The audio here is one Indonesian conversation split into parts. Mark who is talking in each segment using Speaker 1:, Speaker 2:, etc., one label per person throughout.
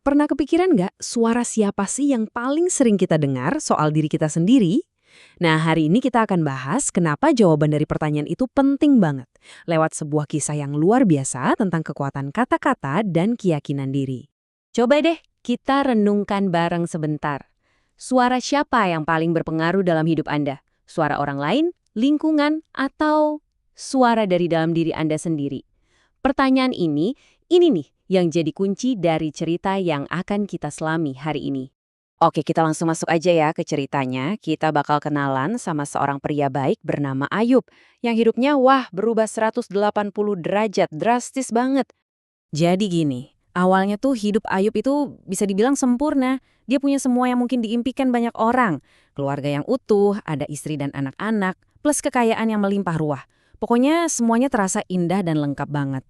Speaker 1: Pernah kepikiran nggak suara siapa sih yang paling sering kita dengar soal diri kita sendiri? Nah, hari ini kita akan bahas kenapa jawaban dari pertanyaan itu penting banget. Lewat sebuah kisah yang luar biasa tentang kekuatan kata-kata dan keyakinan diri. Coba deh kita renungkan bareng sebentar. Suara siapa yang paling berpengaruh dalam hidup Anda? Suara orang lain, lingkungan, atau suara dari dalam diri Anda sendiri? Pertanyaan ini nih yang jadi kunci dari cerita yang akan kita selami hari ini. Oke, kita langsung masuk aja ya ke ceritanya. Kita bakal kenalan sama seorang pria baik bernama Ayub, yang hidupnya berubah 180 derajat, drastis banget. Jadi gini, awalnya tuh hidup Ayub itu bisa dibilang sempurna. Dia punya semua yang mungkin diimpikan banyak orang. Keluarga yang utuh, ada istri dan anak-anak, plus kekayaan yang melimpah ruah. Pokoknya semuanya terasa indah dan lengkap banget.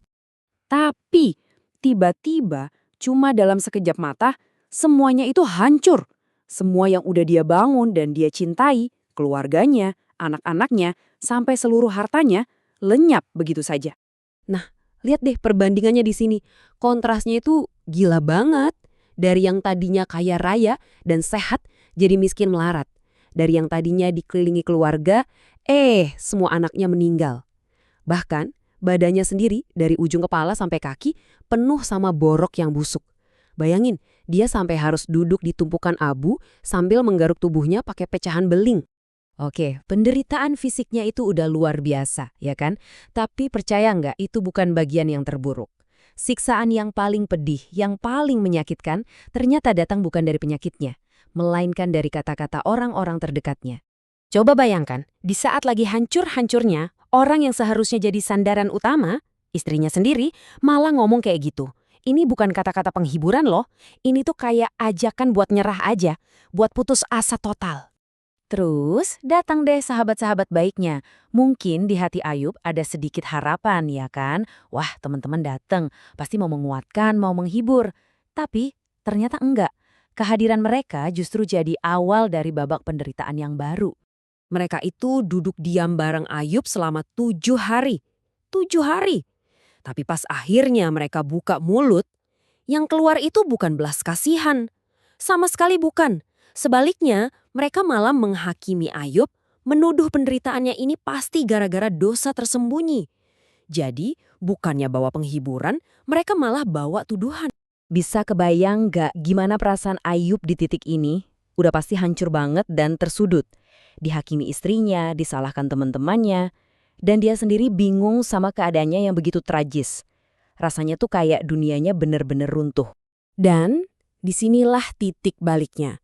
Speaker 1: Tapi, tiba-tiba, cuma dalam sekejap mata, semuanya itu hancur. Semua yang udah dia bangun dan dia cintai, keluarganya, anak-anaknya, sampai seluruh hartanya, lenyap begitu saja. Nah, lihat deh perbandingannya di sini. Kontrasnya itu gila banget. Dari yang tadinya kaya raya dan sehat, jadi miskin melarat. Dari yang tadinya dikelilingi keluarga, semua anaknya meninggal. Bahkan, badannya sendiri dari ujung kepala sampai kaki penuh sama borok yang busuk. Bayangin, dia sampai harus duduk di tumpukan abu sambil menggaruk tubuhnya pakai pecahan beling. Oke, penderitaan fisiknya itu udah luar biasa, ya kan? Tapi percaya nggak, itu bukan bagian yang terburuk. Siksaan yang paling pedih, yang paling menyakitkan, ternyata datang bukan dari penyakitnya, melainkan dari kata-kata orang-orang terdekatnya. Coba bayangkan, di saat lagi hancur-hancurnya, orang yang seharusnya jadi sandaran utama, istrinya sendiri, malah ngomong kayak gitu. Ini bukan kata-kata penghiburan loh, ini tuh kayak ajakan buat nyerah aja, buat putus asa total. Terus datang deh sahabat-sahabat baiknya. Mungkin di hati Ayub ada sedikit harapan, ya kan? Wah, teman-teman datang, pasti mau menguatkan, mau menghibur. Tapi ternyata enggak. Kehadiran mereka justru jadi awal dari babak penderitaan yang baru. Mereka itu duduk diam bareng Ayub selama 7 hari. 7 hari. Tapi pas akhirnya mereka buka mulut, yang keluar itu bukan belas kasihan. Sama sekali bukan. Sebaliknya, mereka malah menghakimi Ayub, menuduh penderitaannya ini pasti gara-gara dosa tersembunyi. Jadi, bukannya bawa penghiburan, mereka malah bawa tuduhan. Bisa kebayang gak gimana perasaan Ayub di titik ini? Udah pasti hancur banget dan tersudut. Dihakimi istrinya, disalahkan teman-temannya, dan dia sendiri bingung sama keadaannya yang begitu tragis. Rasanya tuh kayak dunianya bener-bener runtuh. Dan disinilah titik baliknya.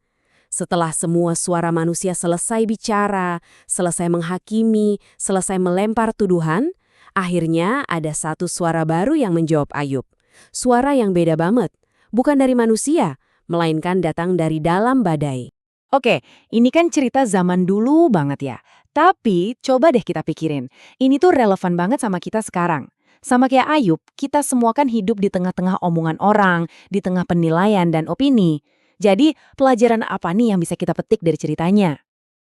Speaker 1: Setelah semua suara manusia selesai bicara, selesai menghakimi, selesai melempar tuduhan, akhirnya ada satu suara baru yang menjawab Ayub. Suara yang beda banget, bukan dari manusia, melainkan datang dari dalam badai. Oke, ini kan cerita zaman dulu banget ya. Tapi coba deh kita pikirin, ini tuh relevan banget sama kita sekarang. Sama kayak Ayub, kita semua kan hidup di tengah-tengah omongan orang, di tengah penilaian dan opini. Jadi, pelajaran apa nih yang bisa kita petik dari ceritanya?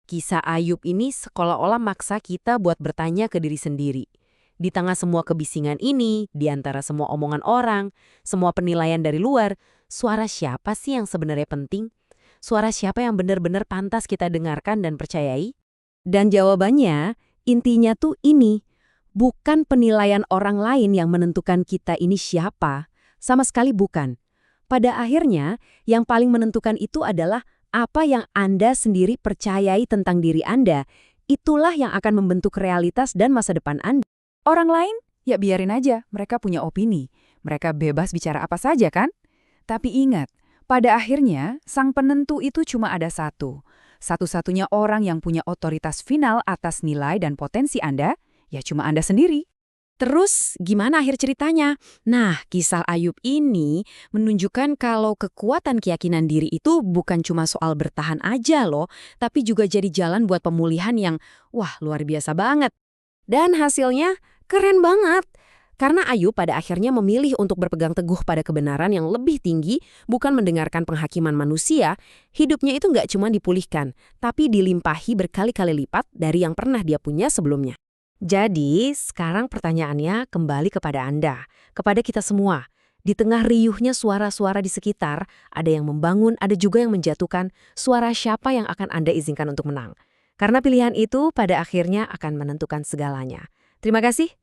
Speaker 1: Kisah Ayub ini seolah-olah maksa kita buat bertanya ke diri sendiri. Di tengah semua kebisingan ini, di antara semua omongan orang, semua penilaian dari luar, suara siapa sih yang sebenarnya penting? Suara siapa yang benar-benar pantas kita dengarkan dan percayai? Dan jawabannya, intinya tuh ini. Bukan penilaian orang lain yang menentukan kita ini siapa. Sama sekali bukan. Pada akhirnya, yang paling menentukan itu adalah apa yang Anda sendiri percayai tentang diri Anda. Itulah yang akan membentuk realitas dan masa depan Anda.
Speaker 2: Orang lain, ya biarin aja, mereka punya opini. Mereka bebas bicara apa saja kan? Tapi ingat, pada akhirnya, sang penentu itu cuma ada satu. Satu-satunya orang yang punya otoritas final atas nilai dan potensi Anda, ya cuma Anda sendiri.
Speaker 1: Terus gimana akhir ceritanya? Nah, kisah Ayub ini menunjukkan kalau kekuatan keyakinan diri itu bukan cuma soal bertahan aja loh, tapi juga jadi jalan buat pemulihan yang luar biasa banget. Dan hasilnya keren banget. Karena Ayub pada akhirnya memilih untuk berpegang teguh pada kebenaran yang lebih tinggi, bukan mendengarkan penghakiman manusia, hidupnya itu nggak cuma dipulihkan, tapi dilimpahi berkali-kali lipat dari yang pernah dia punya sebelumnya. Jadi, sekarang pertanyaannya kembali kepada Anda, kepada kita semua. Di tengah riuhnya suara-suara di sekitar, ada yang membangun, ada juga yang menjatuhkan suara siapa yang akan Anda izinkan untuk menang. Karena pilihan itu pada akhirnya akan menentukan segalanya. Terima kasih,